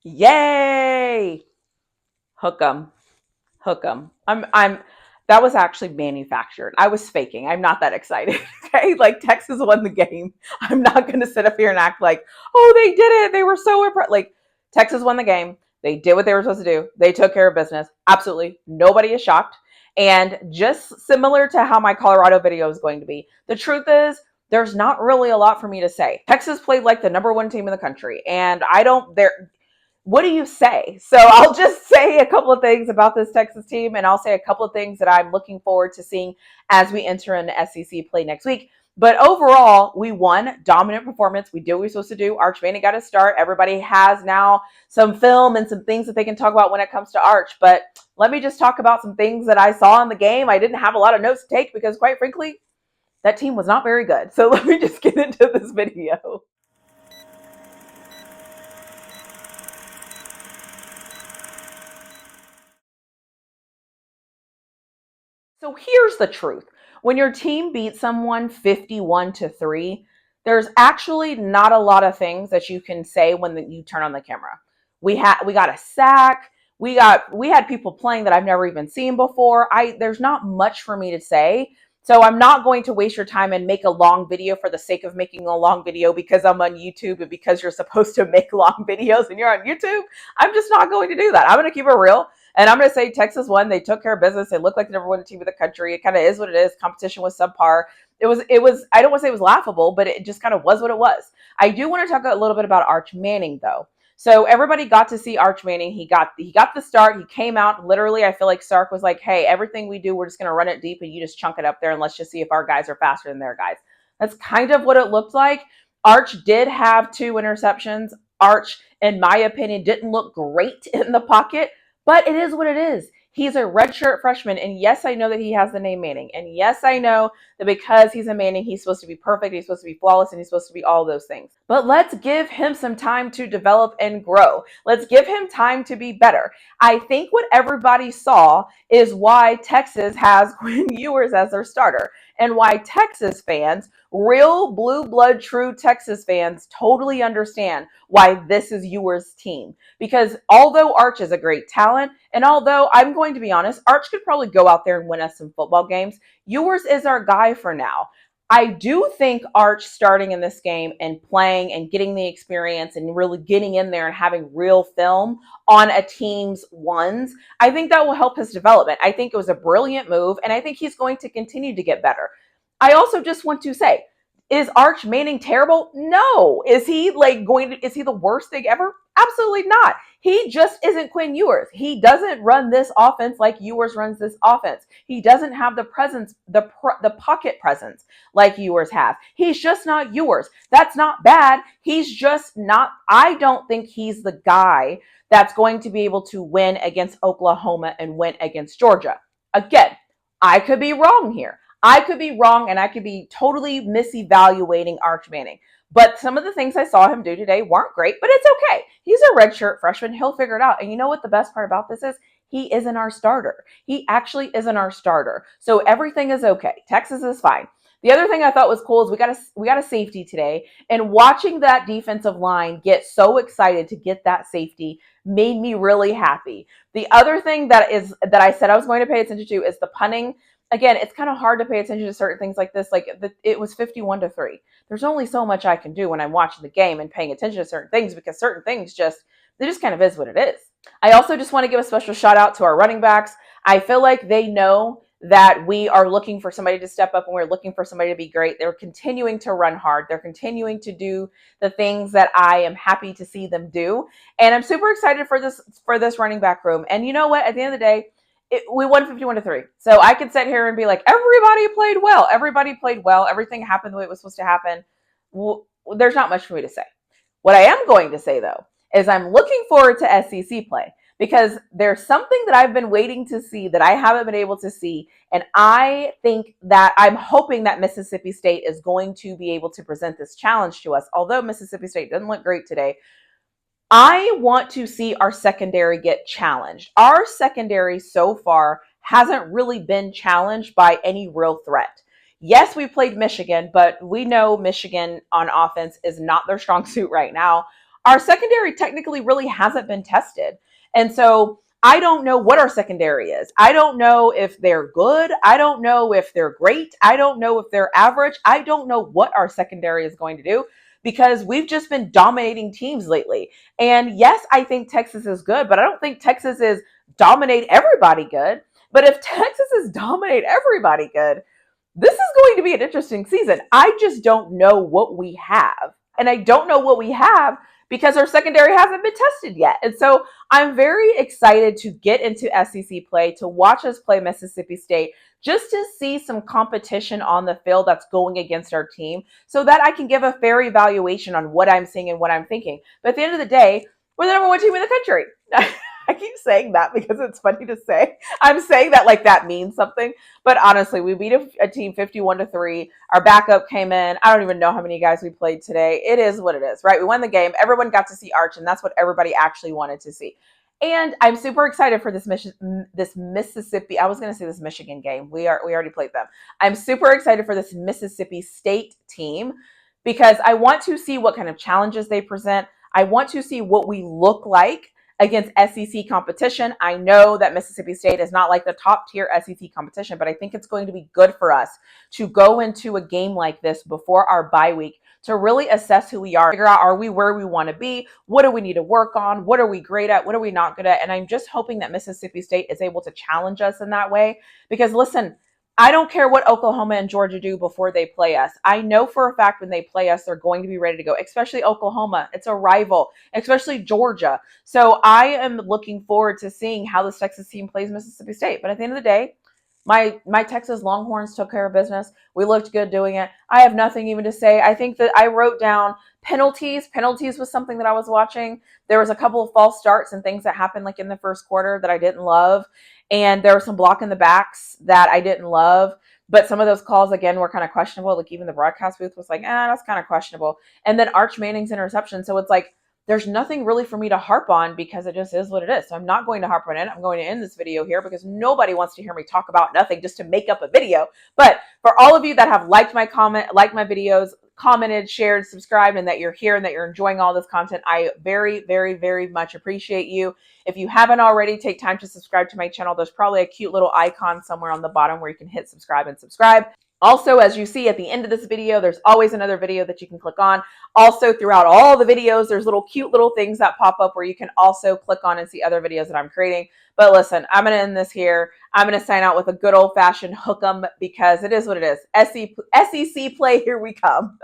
Yay! Hook 'em. Hook 'em. That was actually manufactured. I was faking. I'm not that excited. Okay. Like Texas won the game. I'm not going to sit up here and act like, oh, they did it. They were so impressed. Like Texas won the game. They did what they were supposed to do. They took care of business. Absolutely. Nobody is shocked. And just similar to how my Colorado video is going to be, the truth is, there's not really a lot for me to say. Texas played like the number one team in the country. And I don't, there, what do you say? So I'll just say a couple of things about this Texas team, and I'll say a couple of things that I'm looking forward to seeing as we enter into SEC play next week. But overall, we won. Dominant performance. We did what we were supposed to do. Arch Manning got a start. Everybody has now some film and some things that they can talk about when it comes to Arch. But let me just talk about some things that I saw in the game. I didn't have a lot of notes to take because, quite frankly, that team was not very good. So let me just get into this video. So here's the truth. When your team beats someone 51-3, there's actually not a lot of things that you can say when you turn on the camera. We got a sack. We had people playing that I've never even seen before. There's not much for me to say. So I'm not going to waste your time and make a long video for the sake of making a long video because I'm on YouTube and because you're supposed to make long videos and you're on YouTube. I'm just not going to do that. I'm going to keep it real. And I'm going to say Texas won. They took care of business. They looked like the number one team in the country. It kind of is what it is. Competition was subpar. I don't want to say it was laughable, but it just kind of was what it was. I do want to talk a little bit about Arch Manning, though. So everybody got to see Arch Manning. He got the start. He came out. Literally, I feel like Sark was like, hey, everything we do, we're just going to run it deep and you just chunk it up there and let's just see if our guys are faster than their guys. That's kind of what it looked like. Arch did have 2 interceptions. Arch, in my opinion, didn't look great in the pocket. But it is what it is. He's a redshirt freshman. And yes, I know that he has the name Manning. And yes, I know that because he's a Manning, he's supposed to be perfect. He's supposed to be flawless. And he's supposed to be all those things. But let's give him some time to develop and grow. Let's give him time to be better. I think what everybody saw is why Texas has Quinn Ewers as their starter and why Texas fans, real blue blood, true Texas fans, totally understand why this is Ewers' team. Because although Arch is a great talent, and although I'm going to be honest, Arch could probably go out there and win us some football games, Ewers is our guy for now. I do think Arch starting in this game and playing and getting the experience and really getting in there and having real film on a team's ones, I think that will help his development. I think it was a brilliant move, and I think he's going to continue to get better. I also just want to say, is Arch Manning terrible? No. Is he is he the worst thing ever? Absolutely not. He just isn't Quinn Ewers. He doesn't run this offense like Ewers runs this offense. He doesn't have the presence, the pocket presence like Ewers has. He's just not Ewers. That's not bad. He's just not, I don't think he's the guy that's going to be able to win against Oklahoma and win against Georgia. Again, I could be wrong here. I could be wrong and I could be totally misevaluating Arch Manning. But some of the things I saw him do today weren't great, but it's okay. He's a redshirt freshman. He'll figure it out. And you know what the best part about this is? He isn't our starter. He actually isn't our starter. So everything is okay. Texas is fine. The other thing I thought was cool is we got a safety today, and watching that defensive line get so excited to get that safety made me really happy. The other thing that I said I was going to pay attention to is the punting. Again, it's kind of hard to pay attention to certain things like this. It was 51-3. There's only so much I can do when I'm watching the game and paying attention to certain things because certain things they just kind of is what it is. I also just want to give a special shout out to our running backs. I feel like they know that we are looking for somebody to step up and we're looking for somebody to be great. They're continuing to run hard. They're continuing to do the things that I am happy to see them do. And I'm super excited for this running back room. And you know what? At the end of the day, we won 51-3. So I could sit here and be like, everybody played well. Everybody played well. Everything happened the way it was supposed to happen. Well, there's not much for me to say. What I am going to say, though, is I'm looking forward to SEC play because there's something that I've been waiting to see that I haven't been able to see. And I think that I'm hoping that Mississippi State is going to be able to present this challenge to us. Although Mississippi State didn't look great today, I want to see our secondary get challenged. Our secondary so far hasn't really been challenged by any real threat. Yes, we played Michigan, but we know Michigan on offense is not their strong suit right now. our secondary technically really hasn't been tested. And so I don't know what our secondary is. I don't know if they're good. I don't know if they're great. I don't know if they're average. I don't know what our secondary is going to do because we've just been dominating teams lately. And yes, I think Texas is good, but I don't think Texas is dominate everybody good. But if Texas is dominate everybody good, this is going to be an interesting season. I just don't know what we have. And I don't know what we have because our secondary hasn't been tested yet. And so I'm very excited to get into SEC play, to watch us play Mississippi State, just to see some competition on the field that's going against our team so that I can give a fair evaluation on what I'm seeing and what I'm thinking. But at the end of the day, we're the number one team in the country. I keep saying that because it's funny to say. I'm saying that like that means something. But honestly, we beat a team 51-3. Our backup came in. I don't even know how many guys we played today. It is what it is, right? We won the game. Everyone got to see Arch, and that's what everybody actually wanted to see. And I'm super excited for this Mississippi. I was going to say this Michigan game. We already played them. I'm super excited for this Mississippi State team because I want to see what kind of challenges they present. I want to see what we look like against SEC competition. I know that Mississippi State is not like the top tier SEC competition, but I think it's going to be good for us to go into a game like this before our bye week to really assess who we are, figure out, are we where we want to be? What do we need to work on? What are we great at? What are we not good at? And I'm just hoping that Mississippi State is able to challenge us in that way because listen, I don't care what Oklahoma and Georgia do before they play us. I know for a fact when they play us, they're going to be ready to go, especially Oklahoma. It's a rival, especially Georgia. So I am looking forward to seeing how this Texas team plays Mississippi State. But at the end of the day, my Texas Longhorns took care of business. We looked good doing it. I have nothing even to say. I think that I wrote down penalties. Penalties was something that I was watching. There was a couple of false starts and things that happened like in the first quarter that I didn't love. And there was some block in the backs that I didn't love. But some of those calls, again, were kind of questionable. Like even the broadcast booth was like, that's kind of questionable. And then Arch Manning's interception. So it's like, there's nothing really for me to harp on because it just is what it is. So I'm not going to harp on it. I'm going to end this video here because nobody wants to hear me talk about nothing just to make up a video. But for all of you that have liked my comment, liked my videos, commented, shared, subscribed, and that you're here and that you're enjoying all this content, I very, very, very much appreciate you. If you haven't already, take time to subscribe to my channel. There's probably a cute little icon somewhere on the bottom where you can hit subscribe and subscribe. Also, as you see at the end of this video, there's always another video that you can click on. Also, throughout all the videos, there's cute little things that pop up where you can also click on and see other videos that I'm creating. But listen, I'm going to end this here. I'm going to sign out with a good old-fashioned hook 'em because it is what it is. SEC play, here we come.